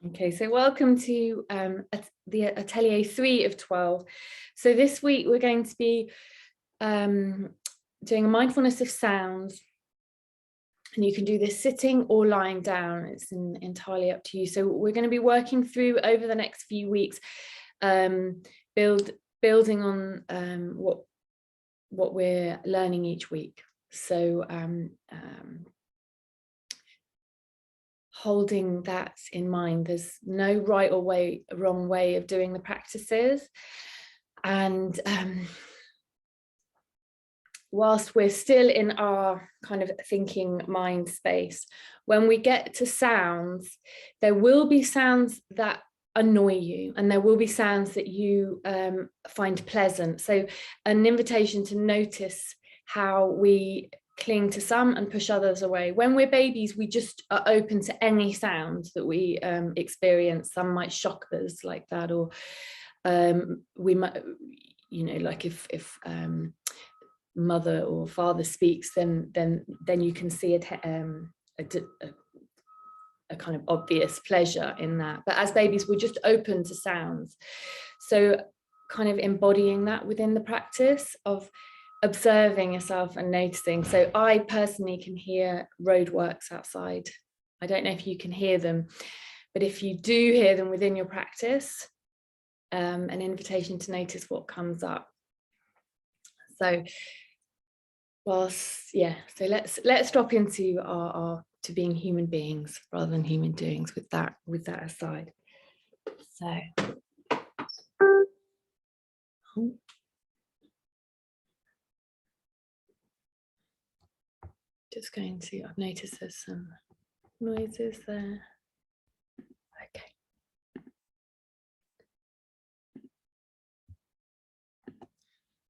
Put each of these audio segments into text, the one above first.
Okay, so welcome to the Atelier 3 of 12. So this week we're going to be doing a mindfulness of sounds, and you can do this sitting or lying down. It's entirely up to you. So we're going to be working through over the next few weeks, building on what we're learning each week. So holding that in mind, there's no right or wrong way of doing the practices. And whilst we're still in our kind of thinking mind space, when we get to sounds, there will be sounds that annoy you, and there will be sounds that you find pleasant. So an invitation to notice how we cling to some and push others away. When we're babies, we just are open to any sound that we experience. Some might shock us like that, or we might, like if mother or father speaks, then you can see a kind of obvious pleasure in that. But as babies, we're just open to sounds. So kind of embodying that within the practice of observing yourself and noticing. So I personally can hear roadworks outside. I don't know if you can hear them, but if you do hear them within your practice, an invitation to notice what comes up. So so let's drop into our to being human beings rather than human doings with that aside. So just going to, I've noticed there's some noises there. Okay.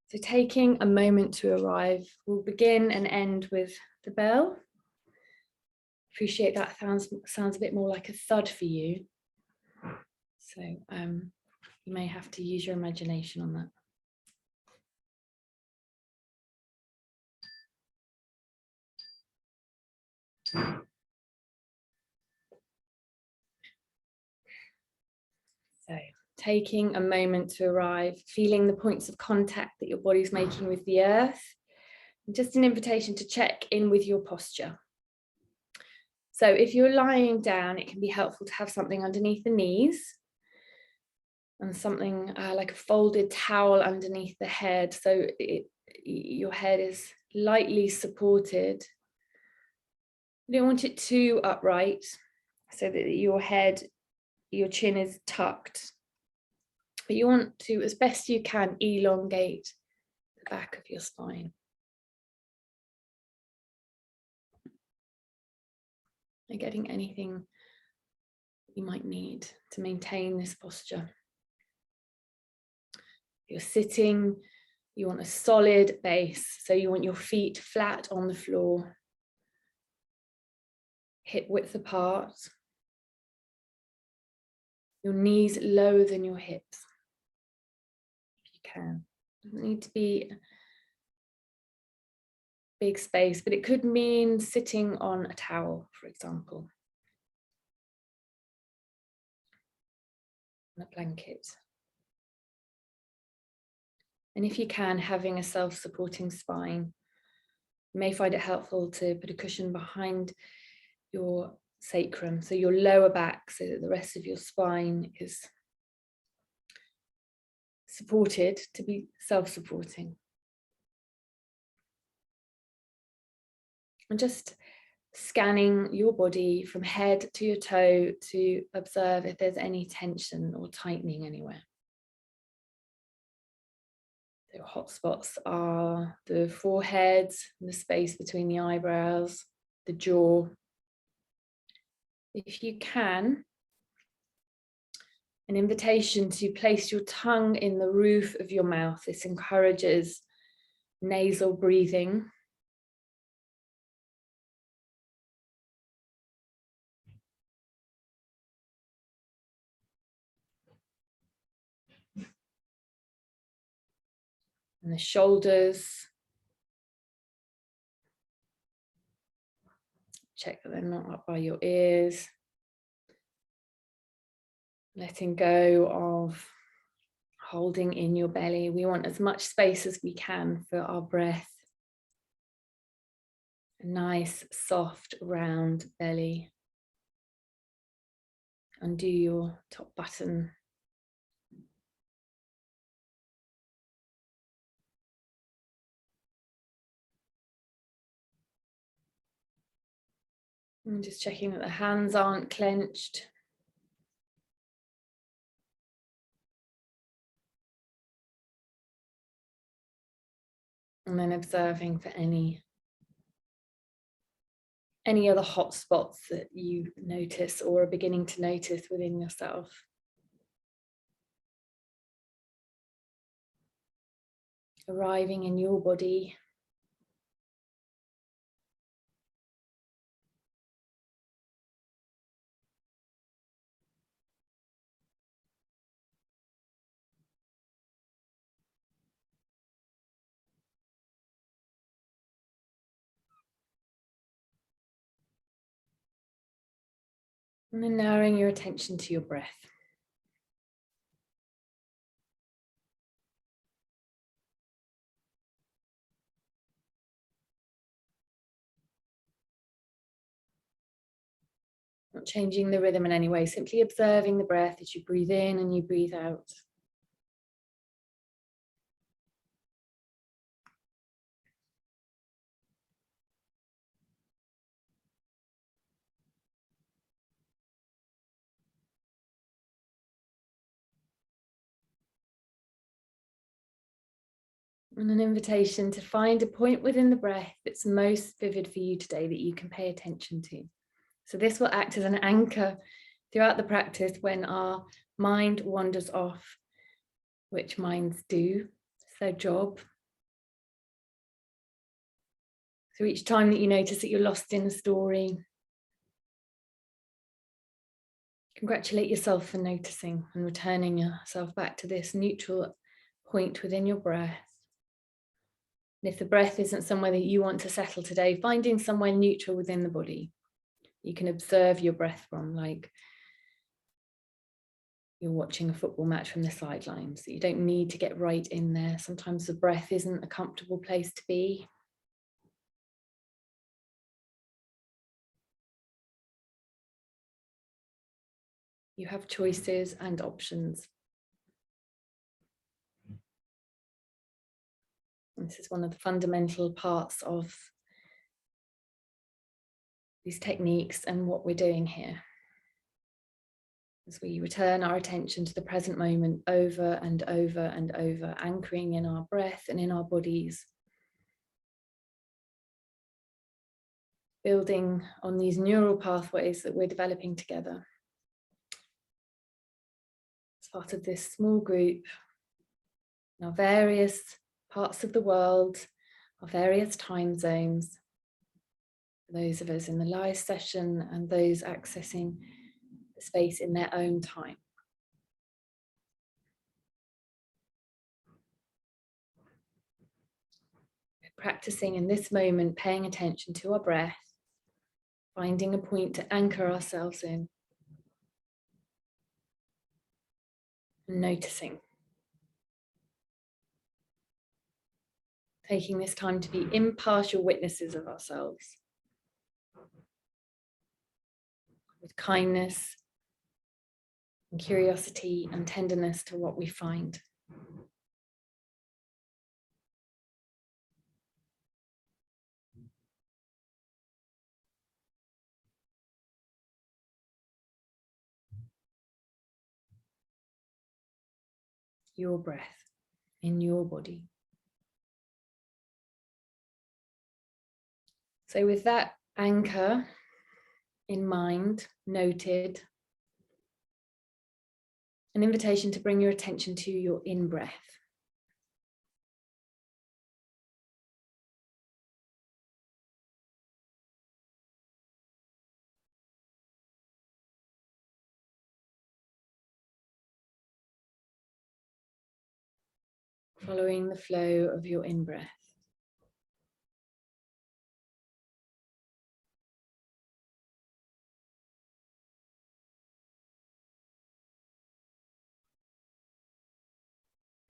So taking a moment to arrive, we'll begin and end with the bell. Appreciate that sounds a bit more like a thud for you. So you may have to use your imagination on that. So taking a moment to arrive, feeling the points of contact that your body's making with the earth, and just an invitation to check in with your posture. So if you're lying down, it can be helpful to have something underneath the knees and something like a folded towel underneath the head, so your head is lightly supported. You don't want it too upright, so that your chin is tucked, but you want to, as best you can, elongate the back of your spine. And getting anything you might need to maintain this posture. You're sitting, you want a solid base, so you want your feet flat on the floor, hip width apart, your knees lower than your hips, if you can. It doesn't need to be a big space, but it could mean sitting on a towel, for example, on a blanket. And if you can, having a self-supporting spine. You may find it helpful to put a cushion behind your sacrum, so your lower back, so that the rest of your spine is supported, to be self-supporting. And just scanning your body from head to your toe to observe if there's any tension or tightening anywhere. So hot spots are the forehead, the space between the eyebrows, the jaw. If you can, an invitation to place your tongue in the roof of your mouth. This encourages nasal breathing. And the shoulders. Check that they're not up by your ears. letting go of holding in your belly. We want as much space as we can for our breath. A nice, soft, round belly. Undo your top button. And just checking that the hands aren't clenched. And then observing for any other hot spots that you notice or are beginning to notice within yourself. Arriving in your body. And then narrowing your attention to your breath. Not changing the rhythm in any way, simply observing the breath as you breathe in and you breathe out. And an invitation to find a point within the breath that's most vivid for you today that you can pay attention to. So this will act as an anchor throughout the practice when our mind wanders off, which minds do. It's their job. So each time that you notice that you're lost in a story, congratulate yourself for noticing and returning yourself back to this neutral point within your breath. And if the breath isn't somewhere that you want to settle today, finding somewhere neutral within the body you can observe your breath from, like you're watching a football match from the sidelines. You don't need to get right in there. Sometimes the breath isn't a comfortable place to be. You have choices and options. This is one of the fundamental parts of these techniques and what we're doing here. As we return our attention to the present moment over and over and over, anchoring in our breath and in our bodies. Building on these neural pathways that we're developing together. As part of this small group, in our various parts of the world, our various time zones, those of us in the live session and those accessing the space in their own time. We're practicing in this moment, paying attention to our breath, finding a point to anchor ourselves in, and noticing. Taking this time to be impartial witnesses of ourselves, with kindness and curiosity and tenderness to what we find. Your breath in your body. So with that anchor in mind, noted, an invitation to bring your attention to your in-breath. Following the flow of your in-breath.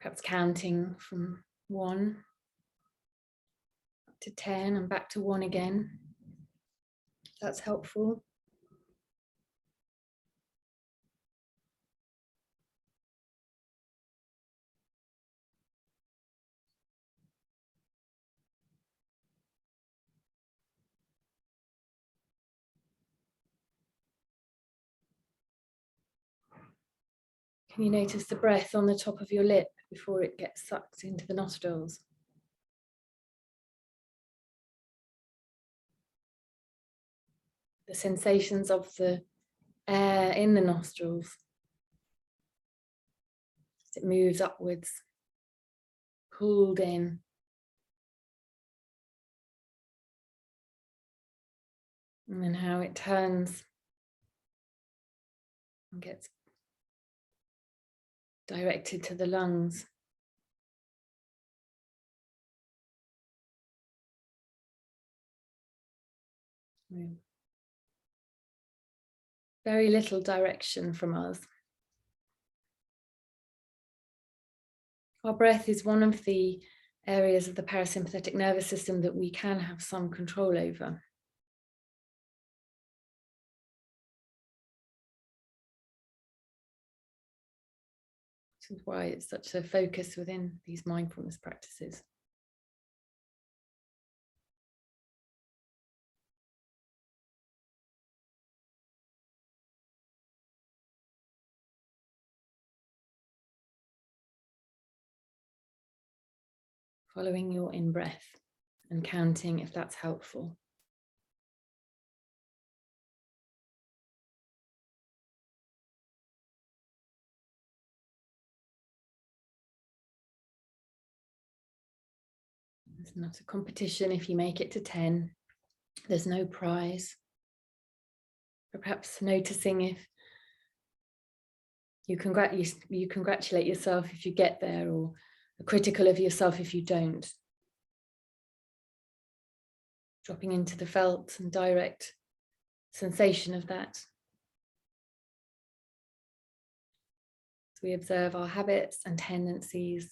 Perhaps counting from 1 up to 10 and back to 1 again. If that's helpful. Can you notice the breath on the top of your lip before it gets sucked into the nostrils? The sensations of the air in the nostrils as it moves upwards, pulled in. And then how it turns and gets directed to the lungs. Very little direction from us. Our breath is one of the areas of the parasympathetic nervous system that we can have some control over. Which is why it's such a focus within these mindfulness practices. Following your in-breath and counting if that's helpful. It's not a competition if you make it to 10. There's no prize. But perhaps noticing if you congratulate yourself if you get there, or are critical of yourself if you don't. Dropping into the felt and direct sensation of that. So we observe our habits and tendencies,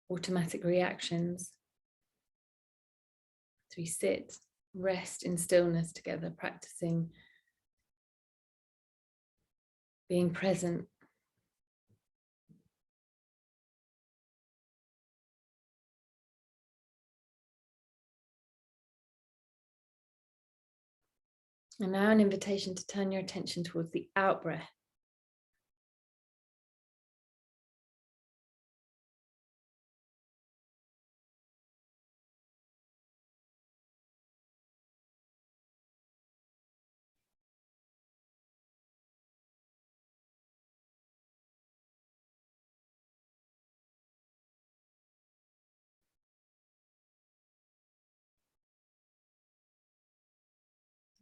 automatic reactions. So we sit, rest in stillness together, practicing being present. And now an invitation to turn your attention towards the out breath.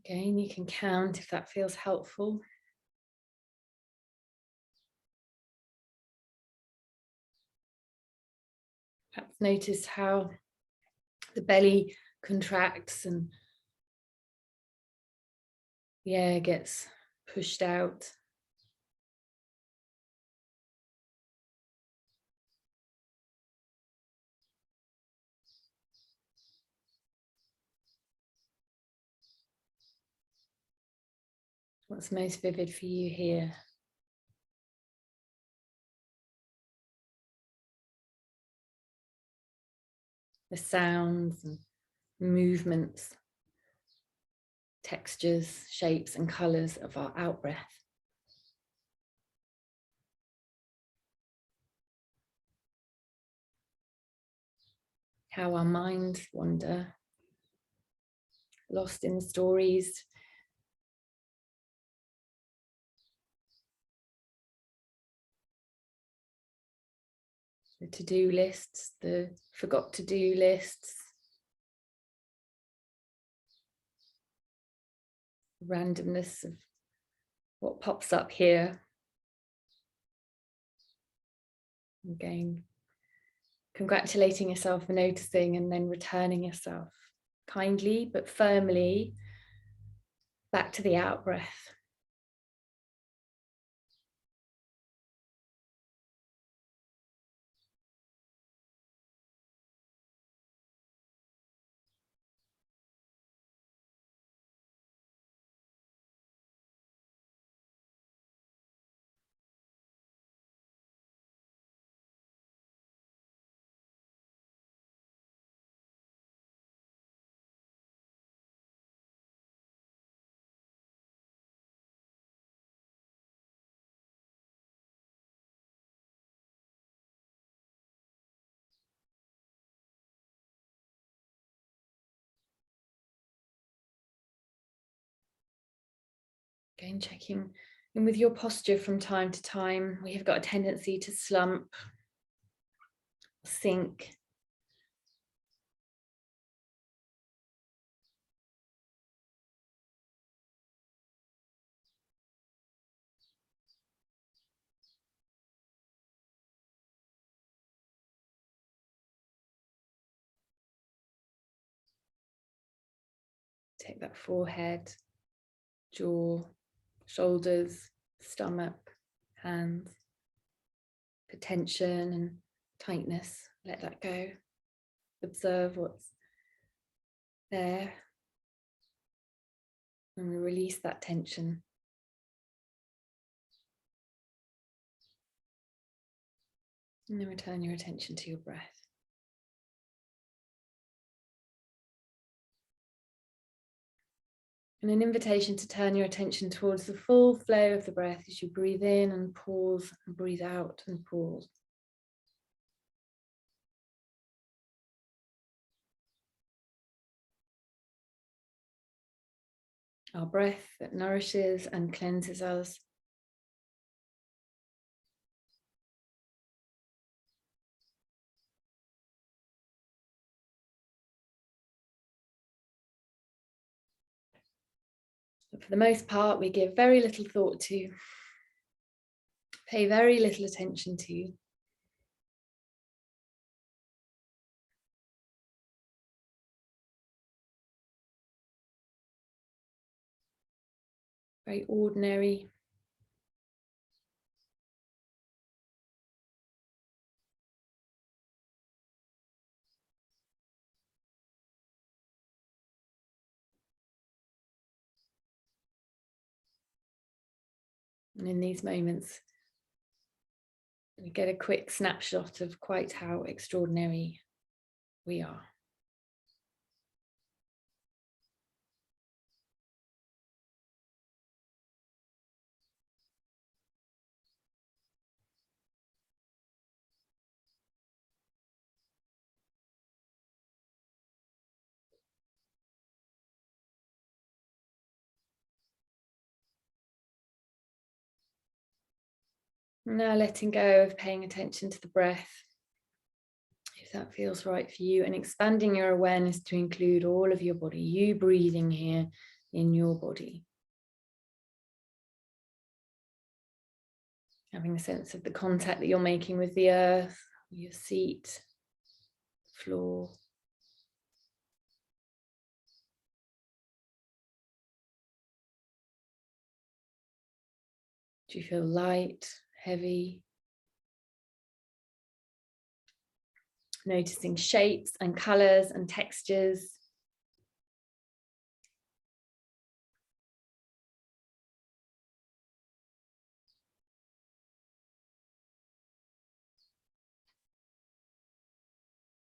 Again, you can count if that feels helpful. Perhaps notice how the belly contracts and the air gets pushed out. What's most vivid for you here? The sounds and movements, textures, shapes, and colours of our out breath. How our minds wander, lost in the stories, the to-do lists, the forgot to-do lists, the randomness of what pops up here. Again, congratulating yourself for noticing and then returning yourself kindly but firmly back to the out breath. Again, checking in with your posture from time to time. We have got a tendency to slump, sink. Take that forehead, jaw, shoulders, stomach, hands, for tension and tightness. Let that go. Observe what's there. And we release that tension. And then return your attention to your breath. And an invitation to turn your attention towards the full flow of the breath as you breathe in and pause, and breathe out and pause. Our breath that nourishes and cleanses us. But for the most part, we give very little thought to, pay very little attention to. Very ordinary. And in these moments, we get a quick snapshot of quite how extraordinary we are. Now letting go of paying attention to the breath, if that feels right for you, and expanding your awareness to include all of your body, you breathing here in your body. Having a sense of the contact that you're making with the earth, your seat, floor. Do you feel light, heavy? Noticing shapes and colors and textures.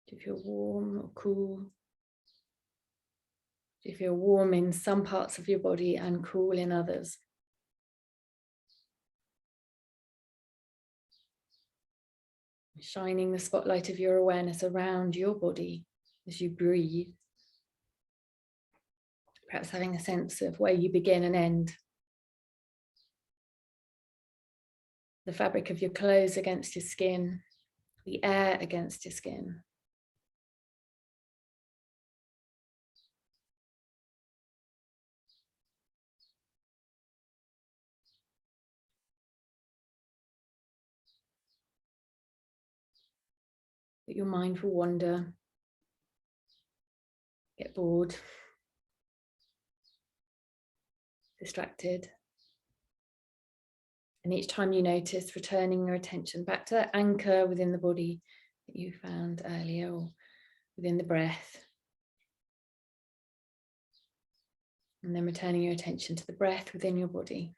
Do you feel warm or cool? Do you feel warm in some parts of your body and cool in others? Shining the spotlight of your awareness around your body as you breathe. Perhaps having a sense of where you begin and end. The fabric of your clothes against your skin, the air against your skin. Let your mind will wander, get bored, distracted. And each time you notice, returning your attention back to that anchor within the body that you found earlier, or within the breath. And then returning your attention to the breath within your body.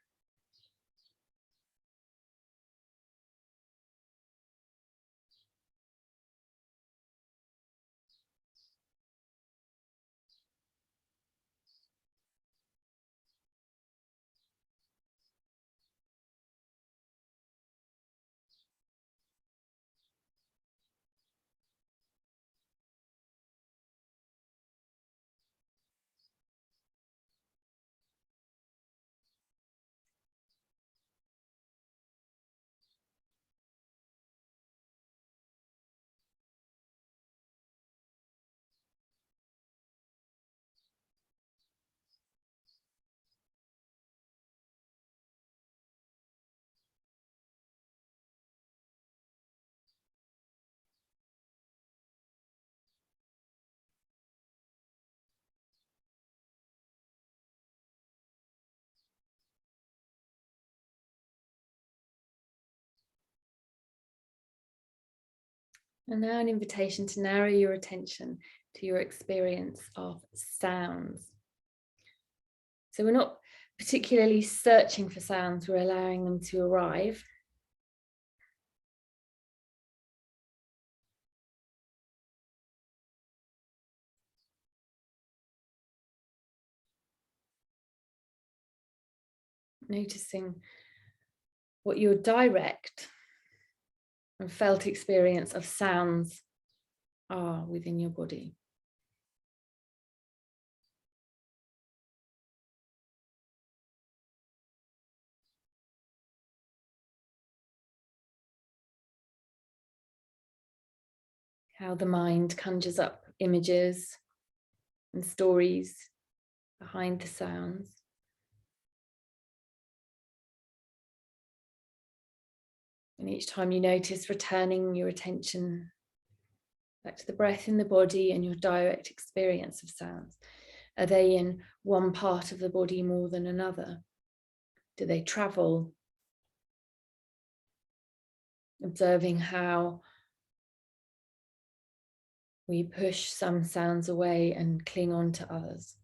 And now an invitation to narrow your attention to your experience of sounds. So we're not particularly searching for sounds, we're allowing them to arrive. Noticing what your direct and felt experience of sounds are within your body. How the mind conjures up images and stories behind the sounds. And each time you notice, returning your attention back to the breath in the body and your direct experience of sounds. Are they in one part of the body more than another? Do they travel? Observing how we push some sounds away and cling on to others.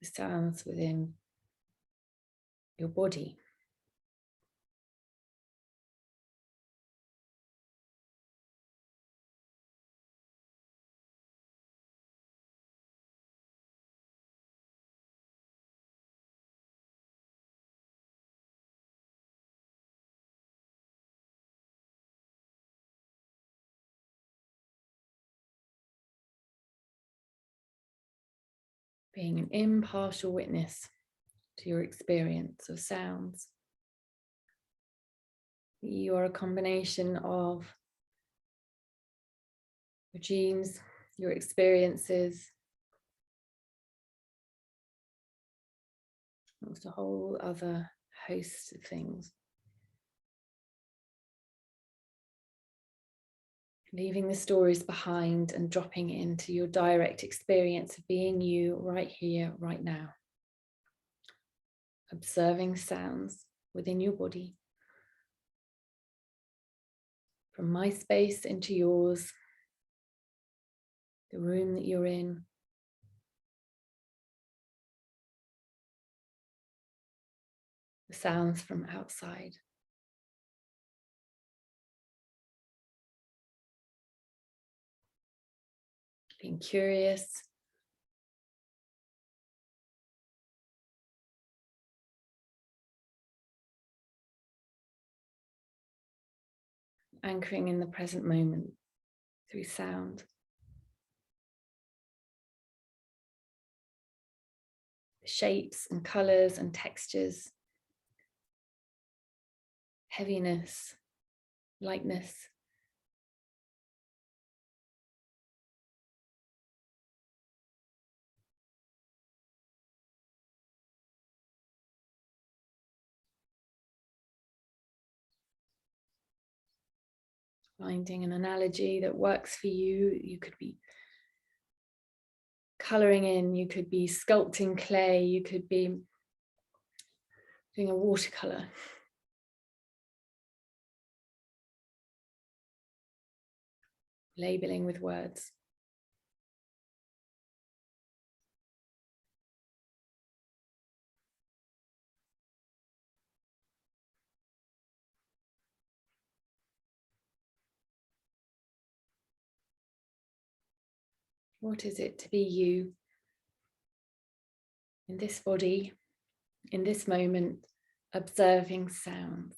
The sounds within your body. Being an impartial witness to your experience of sounds. You are a combination of your genes, your experiences, it's a whole other host of things. Leaving the stories behind and dropping into your direct experience of being you right here, right now. Observing sounds within your body. From my space into yours, the room that you're in. The sounds from outside. Being curious. Anchoring in the present moment through sound. The shapes and colors and textures. Heaviness, lightness. Finding an analogy that works for you. You could be coloring in, you could be sculpting clay, you could be doing a watercolor. Labeling with words. What is it to be you in this body, in this moment, observing sounds?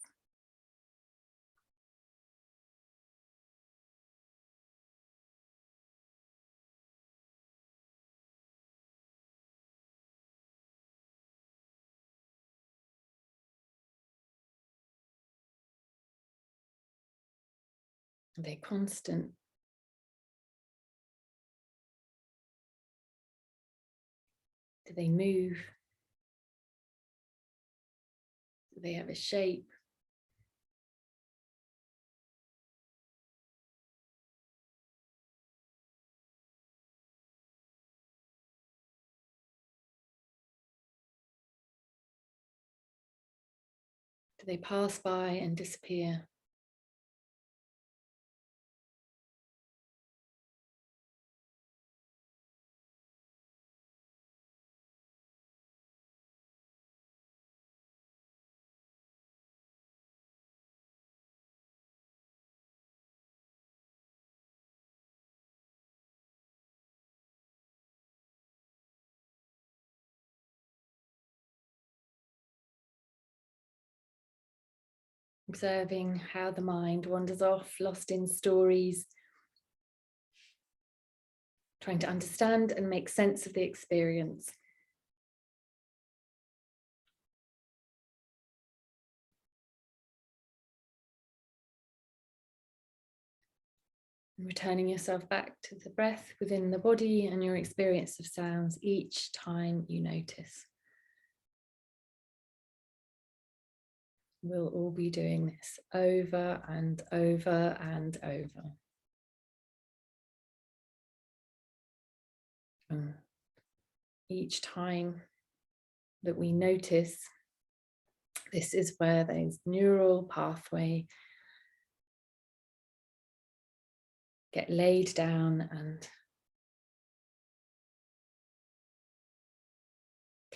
Are they constant? Do they move? Do they have a shape? Do they pass by and disappear? Observing how the mind wanders off, lost in stories, trying to understand and make sense of the experience. And returning yourself back to the breath within the body and your experience of sounds each time you notice. We'll all be doing this over and over and over. Each time that we notice, this is where those neural pathway get laid down and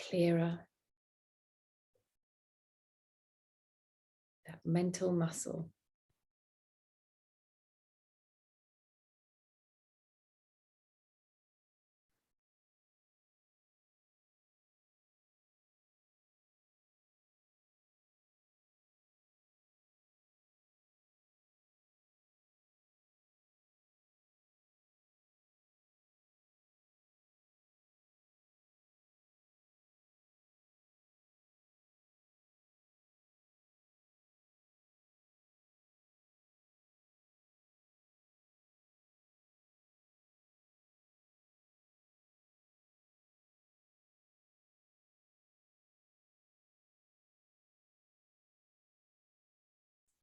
clearer. That mental muscle.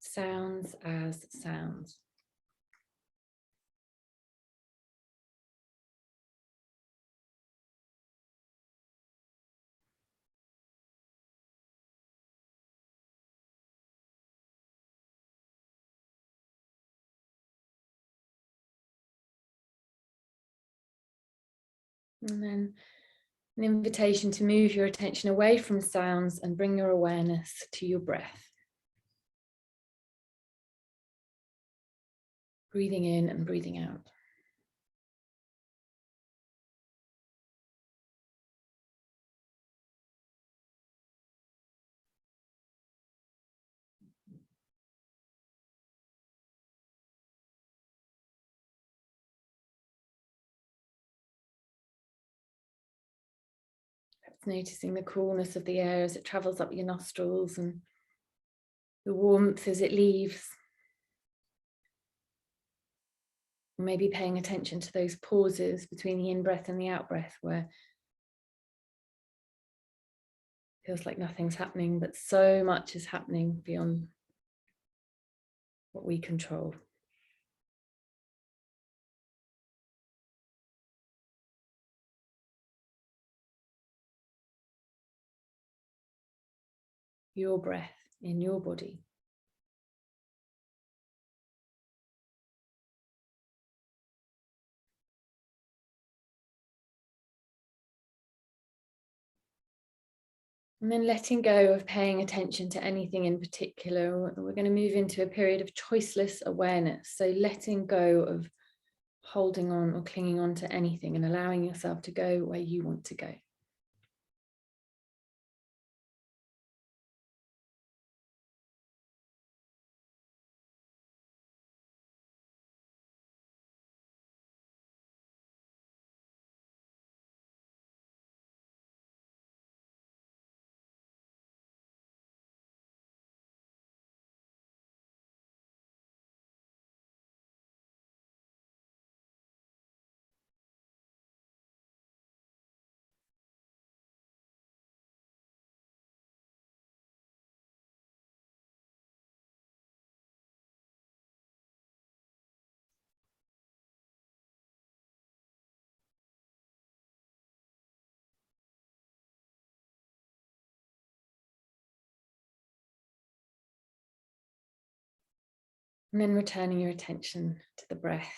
Sounds as sounds. And then an invitation to move your attention away from sounds and bring your awareness to your breath. Breathing in and breathing out. Perhaps noticing the coolness of the air as it travels up your nostrils and the warmth as it leaves. Maybe paying attention to those pauses between the in-breath and the out-breath where it feels like nothing's happening, but so much is happening beyond what we control. Your breath in your body. And then letting go of paying attention to anything in particular. We're going to move into a period of choiceless awareness. So letting go of holding on or clinging on to anything and allowing yourself to go where you want to go. And then returning your attention to the breath.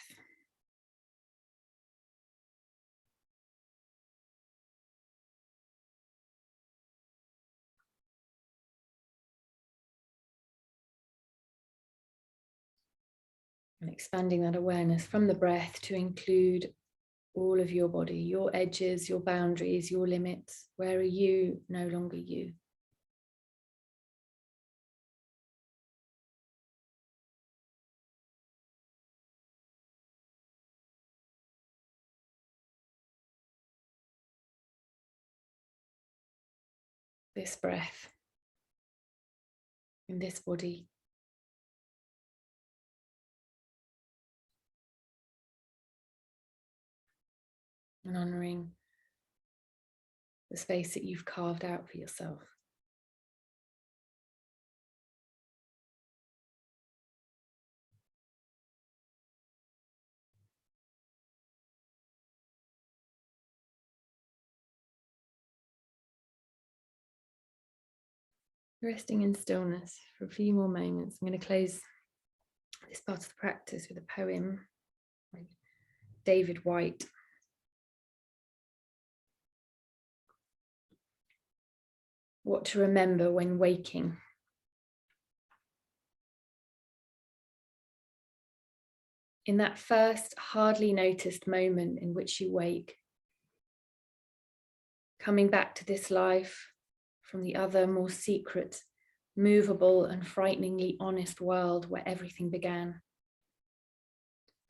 And expanding that awareness from the breath to include all of your body, your edges, your boundaries, your limits. Where are you no longer you? This breath in this body. And honoring the space that you've carved out for yourself. Resting in stillness for a few more moments. I'm going to close this part of the practice with a poem by David White. What to remember when waking. In that first hardly noticed moment in which you wake, coming back to this life from the other, more secret, movable and frighteningly honest world where everything began.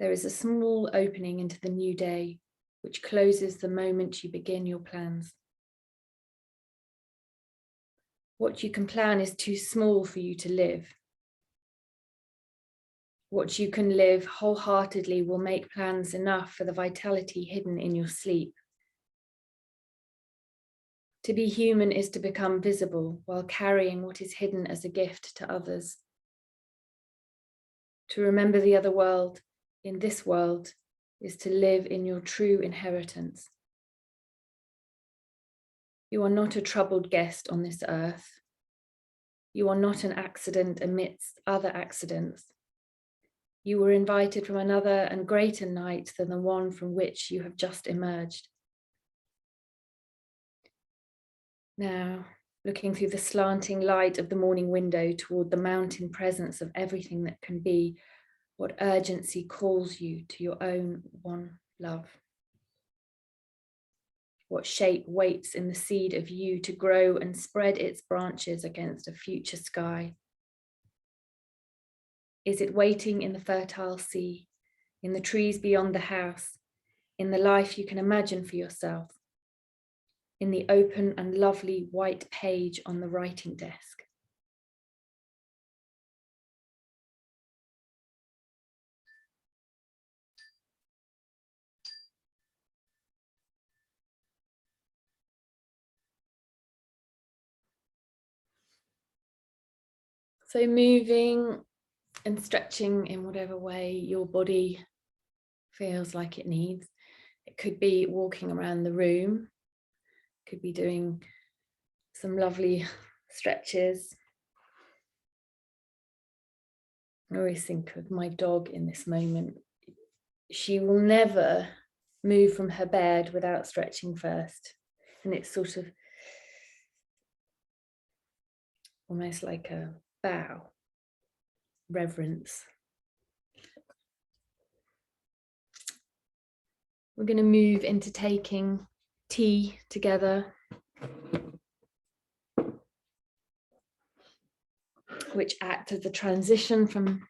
There is a small opening into the new day, which closes the moment you begin your plans. What you can plan is too small for you to live. What you can live wholeheartedly will make plans enough for the vitality hidden in your sleep. To be human is to become visible while carrying what is hidden as a gift to others. To remember the other world in this world is to live in your true inheritance. You are not a troubled guest on this earth. You are not an accident amidst other accidents. You were invited from another and greater night than the one from which you have just emerged. Now, looking through the slanting light of the morning window toward the mountain presence of everything that can be, what urgency calls you to your own one love? What shape waits in the seed of you to grow and spread its branches against a future sky? Is it waiting in the fertile sea, in the trees beyond the house, in the life you can imagine for yourself, in the open and lovely white page on the writing desk? So moving and stretching in whatever way your body feels like it needs. It could be walking around the room, could be doing some lovely stretches. I always think of my dog in this moment. She will never move from her bed without stretching first. And it's sort of almost like a bow, reverence. We're going to move into taking tea together, which acts as the transition from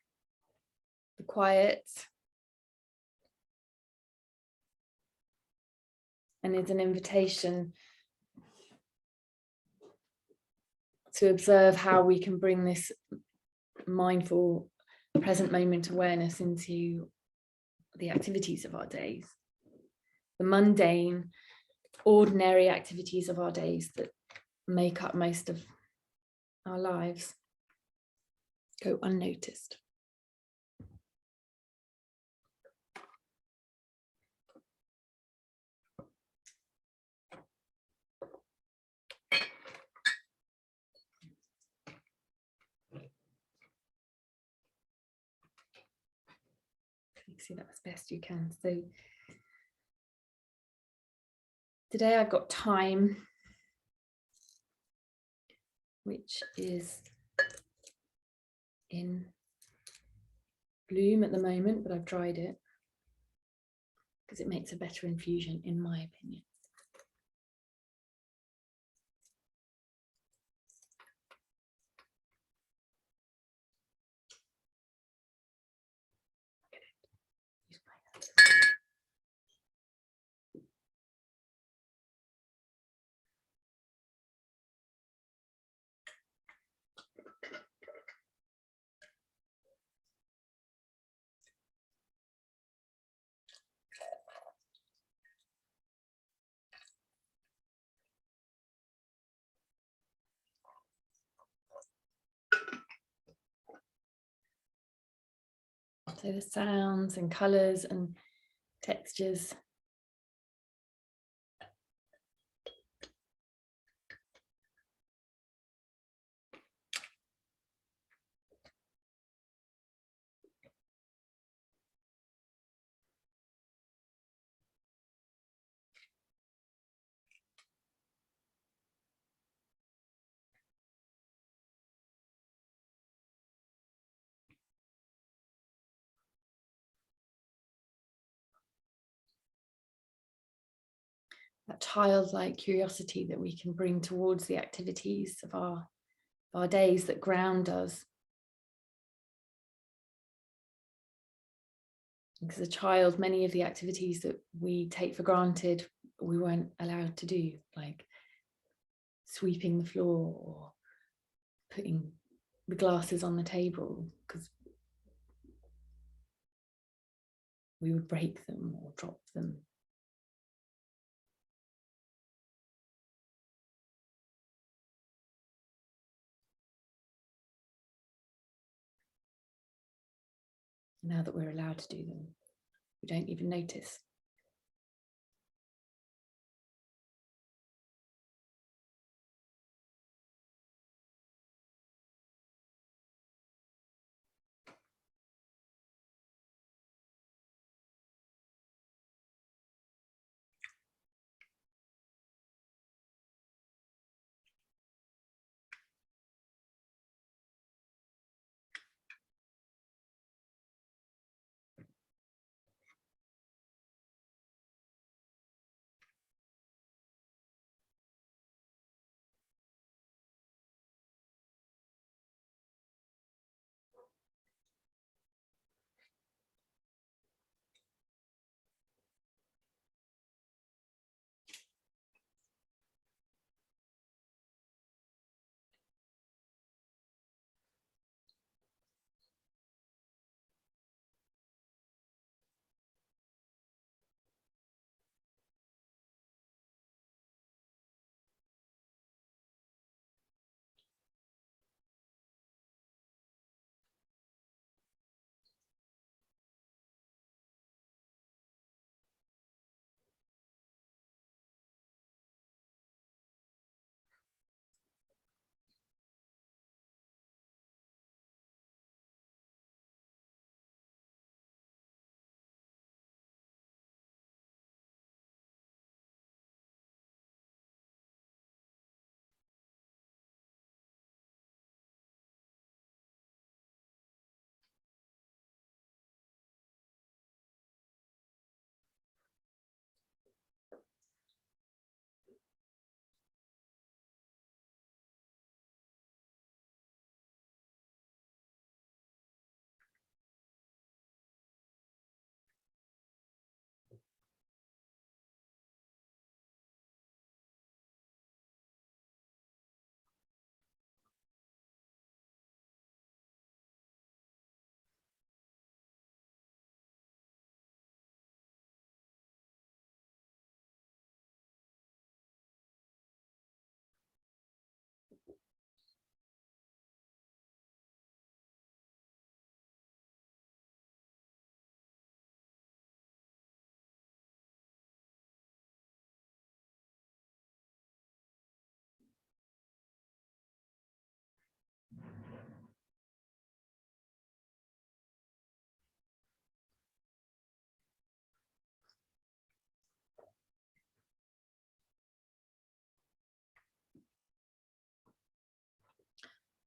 the quiet and is an invitation to observe how we can bring this mindful present moment awareness into the activities of our days, the mundane, ordinary activities of our days that make up most of our lives go unnoticed. see that as best you can. So today I've got thyme, which is in bloom at the moment, but I've dried it because it makes a better infusion, in my opinion. So the sounds and colours and textures. That childlike curiosity that we can bring towards the activities of our days that ground us. Because as a child, many of the activities that we take for granted, we weren't allowed to do, like sweeping the floor or putting the glasses on the table, because we would break them or drop them. Now that we're allowed to do them, we don't even notice.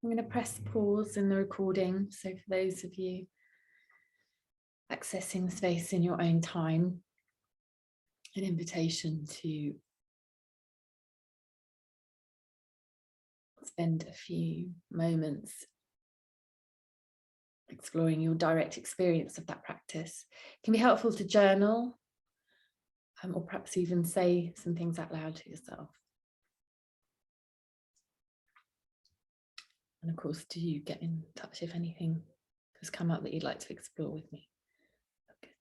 I'm going to press pause in the recording. So for those of you accessing the space in your own time, an invitation to spend a few moments exploring your direct experience of that practice. It can be helpful to journal, or perhaps even say some things out loud to yourself. And of course, do you get in touch if anything has come up that you'd like to explore with me? Okay.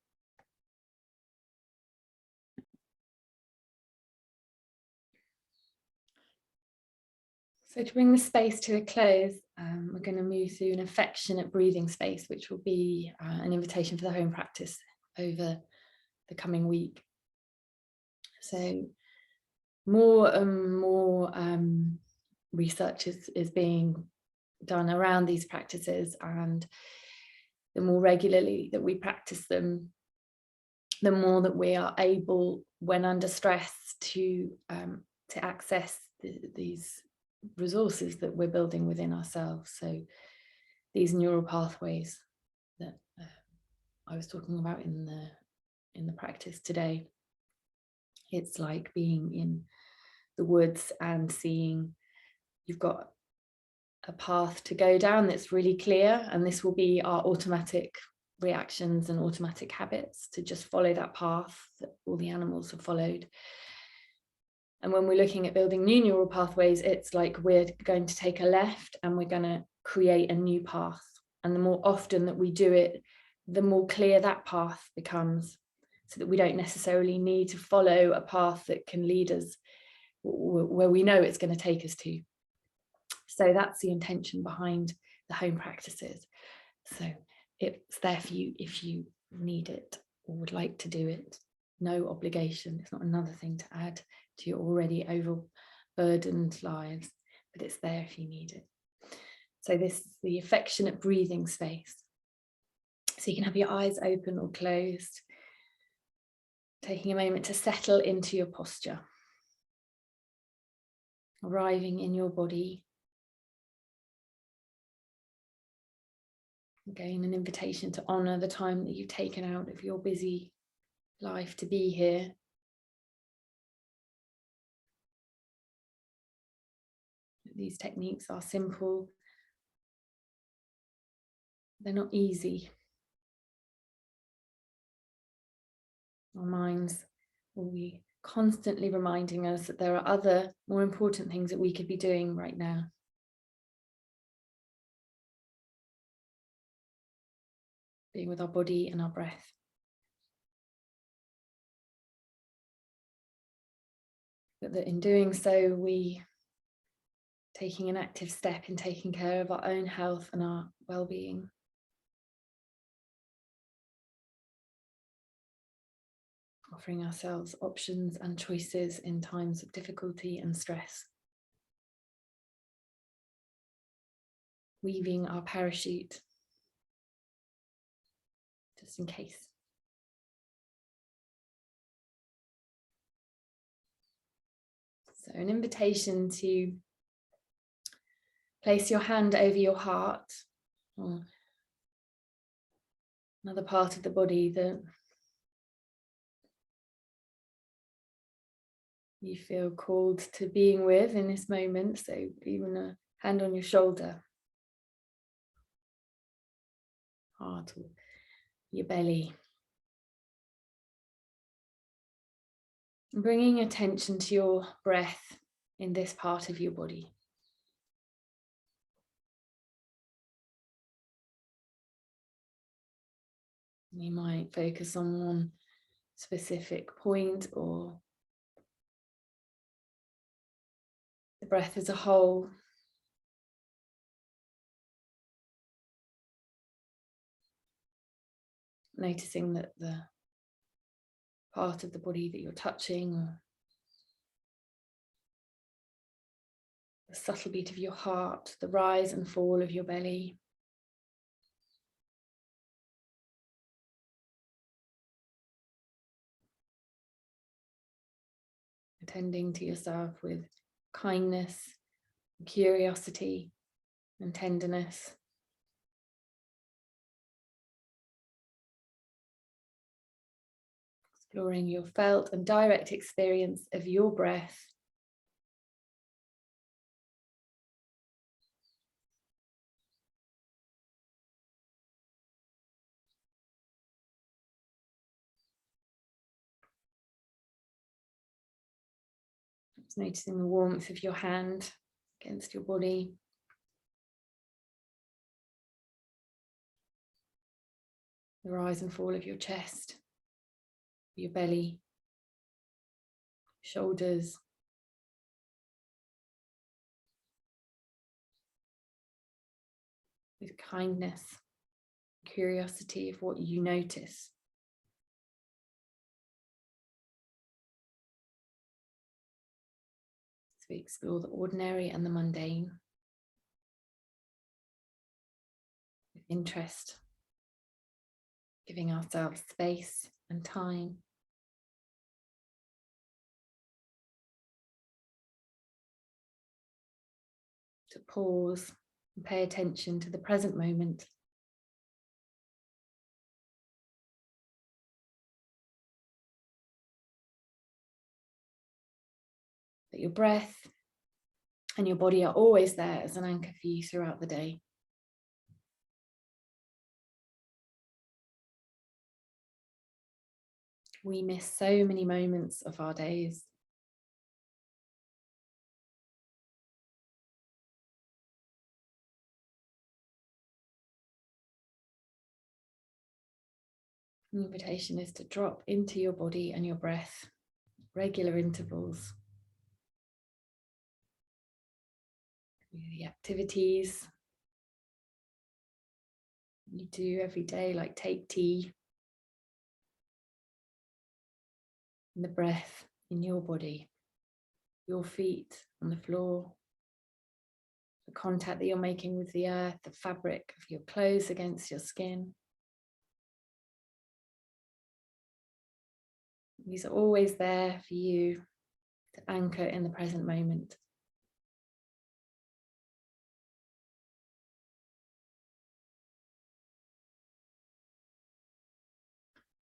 So to bring the space to a close, we're going to move through an affectionate breathing space, which will be an invitation for the home practice over the coming week. So more and more research is being done around these practices, and the more regularly that we practice them, the more that we are able, when under stress, to access these resources that we're building within ourselves. So these neural pathways that I was talking about in the practice today, it's like being in the woods and seeing you've got a path to go down that's really clear, and this will be our automatic reactions and automatic habits to just follow that path that all the animals have followed. And when we're looking at building new neural pathways, it's like we're going to take a left and we're going to create a new path. And the more often that we do it, the more clear that path becomes, so that we don't necessarily need to follow a path that can lead us where we know it's going to take us to. So that's the intention behind the home practices. So it's there for you if you need it or would like to do it. No obligation. It's not another thing to add to your already overburdened lives, but it's there if you need it. So this is the affectionate breathing space. So you can have your eyes open or closed, taking a moment to settle into your posture, arriving in your body. Again, an invitation to honor the time that you've taken out of your busy life to be here. These techniques are simple. They're not easy. Our minds will be constantly reminding us that there are other, more important things that we could be doing right now. Being with our body and our breath. But that in doing so, we taking an active step in taking care of our own health and our well-being. Offering ourselves options and choices in times of difficulty and stress. Weaving our parachute, just in case. So an invitation to place your hand over your heart, or another part of the body that you feel called to being with in this moment. So even a hand on your shoulder, heart, or your belly. Bringing attention to your breath in this part of your body. You might focus on one specific point or the breath as a whole. Noticing that the part of the body that you're touching, or the subtle beat of your heart, the rise and fall of your belly. Attending to yourself with kindness, curiosity, and tenderness. Exploring your felt and direct experience of your breath. Just noticing the warmth of your hand against your body. The rise and fall of your chest, your belly, shoulders. With kindness, curiosity of what you notice. So we explore the ordinary and the mundane with interest, giving ourselves space and time. To pause and pay attention to the present moment. That your breath and your body are always there as an anchor for you throughout the day. We miss so many moments of our days. The invitation is to drop into your body and your breath, regular intervals. The activities you do every day, like take tea, and the breath in your body, your feet on the floor, the contact that you're making with the earth, the fabric of your clothes against your skin. These are always there for you to anchor in the present moment.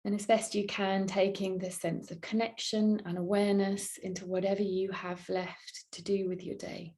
And as best you can, taking this sense of connection and awareness into whatever you have left to do with your day.